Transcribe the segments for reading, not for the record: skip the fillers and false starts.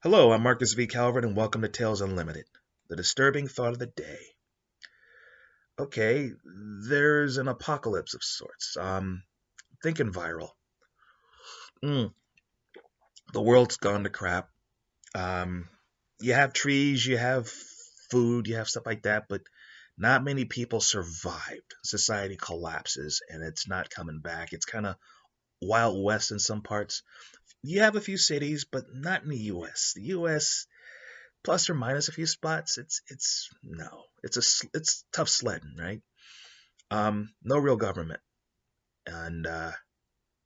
Hello, I'm Marcus V. Calvert, and welcome to Tales Unlimited, the disturbing thought of the day. Okay, there's an apocalypse of sorts. Thinking viral. Mm, the world's gone to crap. Um, you have trees, you have food, you have stuff like that, but not many people survived. Society collapses, and it's not coming back. It's kind of Wild West in some parts. You have a few cities, but not in the U.S. The U.S. plus or minus a few spots. It's no, it's tough sledding, right? No real government, and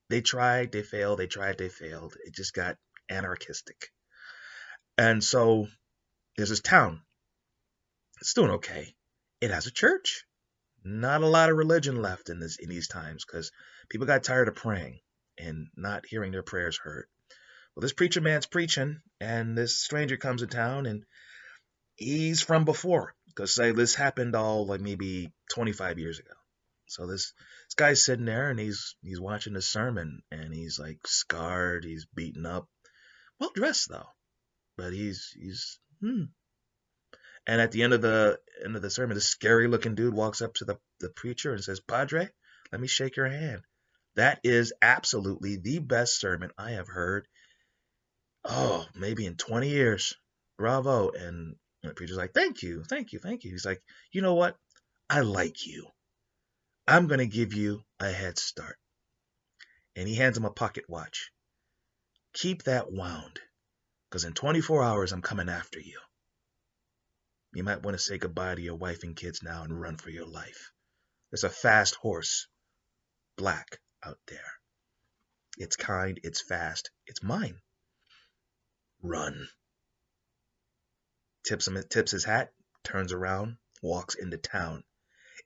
they tried, they failed, they tried, they failed. It just got anarchistic, and so there's this town. It's doing okay. It has a church. Not a lot of religion left in these times because people got tired of praying and not hearing their prayers heard. Well, this preacher man's preaching, and this stranger comes to town, and he's from before because say this happened all like maybe 25 years ago. So this guy's sitting there and he's watching the sermon and he's like scarred, he's beaten up, well dressed though, but he's. And at the end of the sermon, this scary looking dude walks up to the preacher and says, "Padre, let me shake your hand. That is absolutely the best sermon I have heard. Oh, maybe in 20 years. Bravo." And the preacher's like, "Thank you, thank you, thank you." He's like, "You know what? I like you. I'm going to give you a head start." And he hands him a pocket watch. "Keep that wound, because in 24 hours I'm coming after you. You might want to say goodbye to your wife and kids now and run for your life. There's a fast horse, black, out there. It's kind, it's fast, it's mine. Run." Tips his hat, turns around, walks into town.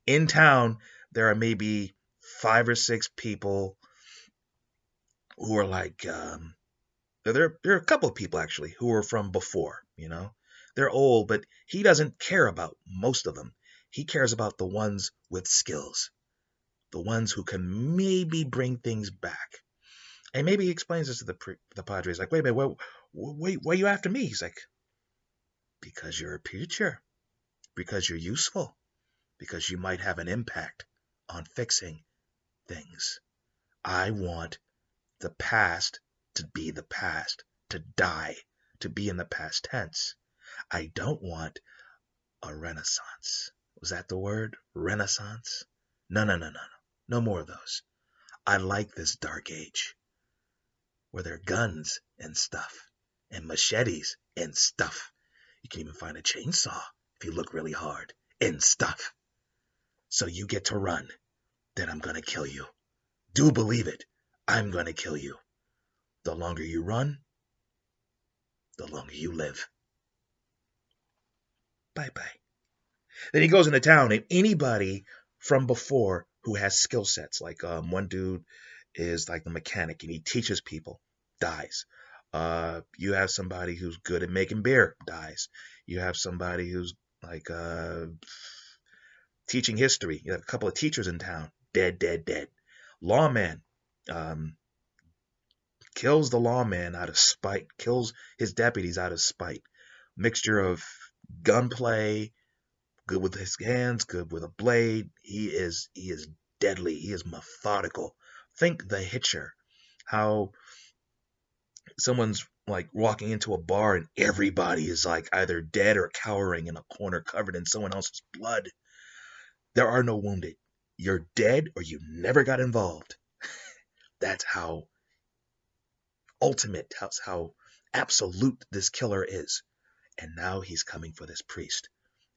In town, there are maybe 5 or 6 people who are like, there are a couple of people actually who are from before, They're old, but he doesn't care about most of them. He cares about the ones with skills, the ones who can maybe bring things back. And maybe he explains this to the Padres, like, "Wait a minute, why are you after me?" He's like, "Because you're a preacher, because you're useful, because you might have an impact on fixing things. I want the past to be the past, to die, to be in the past tense. I don't want a renaissance." Was that the word? Renaissance? No, no, no, no, no. No more of those. I like this dark age where there are guns and stuff and machetes and stuff. You can even find a chainsaw if you look really hard and stuff. So you get to run, then I'm going to kill you. Do believe it. I'm going to kill you. The longer you run, the longer you live. Bye bye. Then he goes into town, and anybody from before who has skill sets, like one dude is like the mechanic and he teaches people, dies. You have somebody who's good at making beer, dies. You have somebody who's like teaching history. You have a couple of teachers in town, dead, dead, dead. Lawman, um, kills the lawman out of spite, kills his deputies out of spite. Mixture of gunplay, good with his hands, good with a blade. He is deadly. He is methodical. Think The Hitcher, how someone's like walking into a bar and everybody is like either dead or cowering in a corner covered in someone else's blood. There are no wounded. You're dead or you never got involved. That's how ultimate, that's how absolute this killer is. And now he's coming for this priest,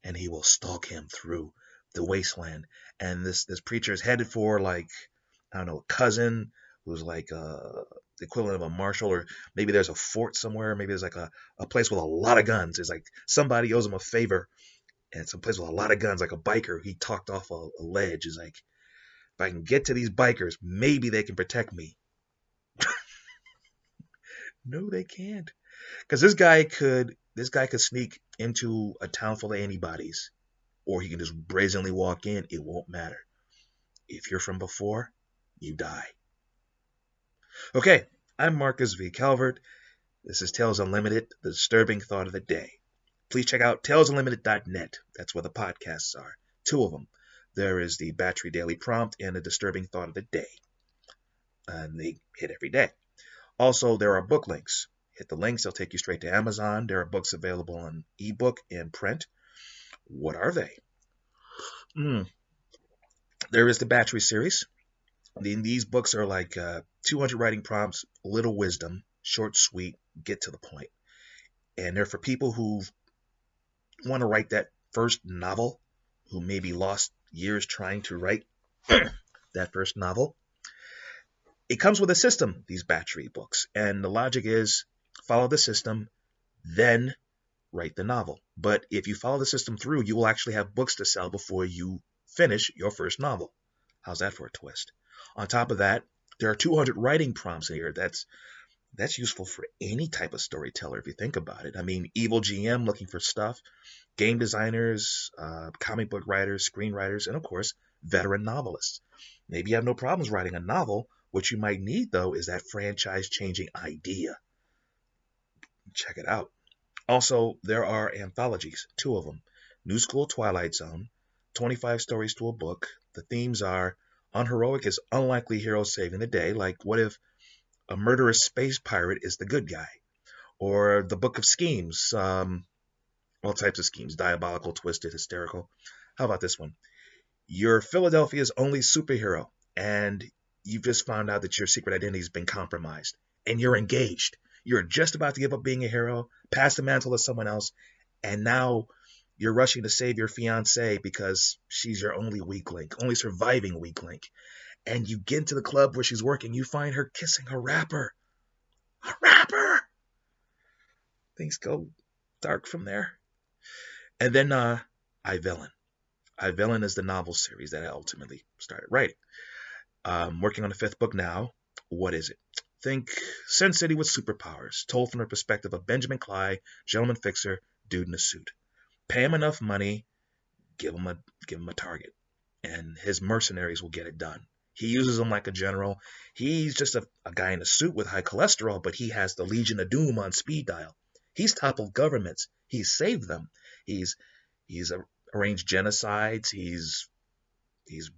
and he will stalk him through the wasteland. And this preacher is headed for, like, I don't know, a cousin who's like the equivalent of a marshal, or maybe there's a fort somewhere. Maybe there's like a place with a lot of guns. It's like somebody owes him a favor, and some place with a lot of guns, like a biker. He talked off a ledge. Is like, if I can get to these bikers, maybe they can protect me. No, they can't, because this guy could sneak into a town full of antibodies, or he can just brazenly walk in. It won't matter. If you're from before, you die. Okay, I'm Marcus V. Calvert. This is Tales Unlimited, the disturbing thought of the day. Please check out talesunlimited.net. That's where the podcasts are. 2 of them. There is the Battery Daily Prompt and the Disturbing Thought of the Day. And they hit every day. Also, there are book links. Hit the links, they'll take you straight to Amazon. There are books available on ebook and print. What are they? There is the Battery series. These books are like 200 writing prompts, little wisdom, short, sweet, get to the point. And they're for people who want to write that first novel, who maybe lost years trying to write that first novel. It comes with a system, these Battery books. And the logic is follow the system, then write the novel. But if you follow the system through, you will actually have books to sell before you finish your first novel. How's that for a twist? On top of that, there are 200 writing prompts in here. That's useful for any type of storyteller if you think about it. I mean, evil GM looking for stuff, game designers, comic book writers, screenwriters, and of course, veteran novelists. Maybe you have no problems writing a novel. What you might need, though, is that franchise-changing idea. Check it out. Also, there are anthologies, 2 of them. New School Twilight Zone, 25 stories to a book. The themes are unheroic is unlikely heroes saving the day, like what if a murderous space pirate is the good guy? Or the Book of Schemes, all types of schemes, diabolical, twisted, hysterical. How about this one? You're Philadelphia's only superhero, and you've just found out that your secret identity has been compromised, and you're engaged. You're just about to give up being a hero, pass the mantle to someone else, and now you're rushing to save your fiancée because she's your only weak link, only surviving weak link. And you get into the club where she's working, you find her kissing a rapper. A rapper! Things go dark from there. And then iVillain. iVillain is the novel series that I ultimately started writing. Working on the 5th book now. What is it? Think Sin City with superpowers, told from the perspective of Benjamin Clyde, gentleman fixer, dude in a suit. Pay him enough money, give him a target, and his mercenaries will get it done. He uses them like a general. He's just a guy in a suit with high cholesterol, but he has the Legion of Doom on speed dial. He's toppled governments. He's saved them. He's arranged genocides. He's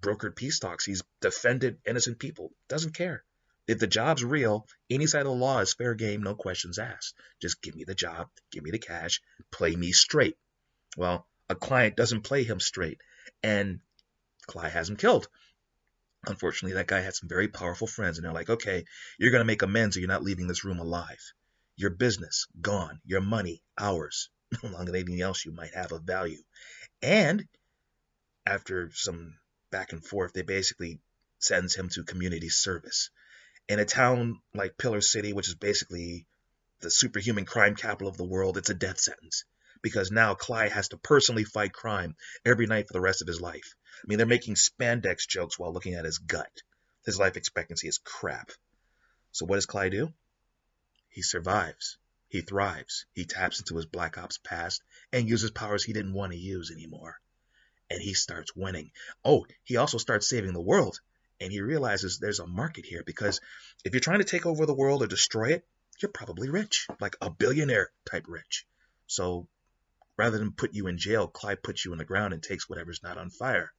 brokered peace talks. He's defended innocent people. Doesn't care. If the job's real, any side of the law is fair game, no questions asked. Just give me the job, give me the cash, play me straight. Well, a client doesn't play him straight, and Clyde has him killed. Unfortunately, that guy had some very powerful friends, and they're like, okay, you're going to make amends or you're not leaving this room alive. Your business, gone. Your money, ours. Along with anything else you might have of value. And after some back and forth, they basically sends him to community service. In a town like Pillar City, which is basically the superhuman crime capital of the world, it's a death sentence. Because now Clyde has to personally fight crime every night for the rest of his life. I mean, they're making spandex jokes while looking at his gut. His life expectancy is crap. So what does Clyde do? He survives. He thrives. He taps into his Black Ops past and uses powers he didn't want to use anymore. And he starts winning. Oh, he also starts saving the world. And he realizes there's a market here because if you're trying to take over the world or destroy it, you're probably rich, like a billionaire type rich. So rather than put you in jail, Clyde puts you in the ground and takes whatever's not on fire.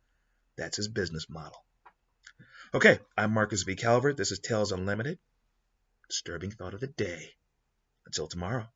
That's his business model. Okay, I'm Marcus V. Calvert. This is Tales Unlimited. Disturbing thought of the day. Until tomorrow.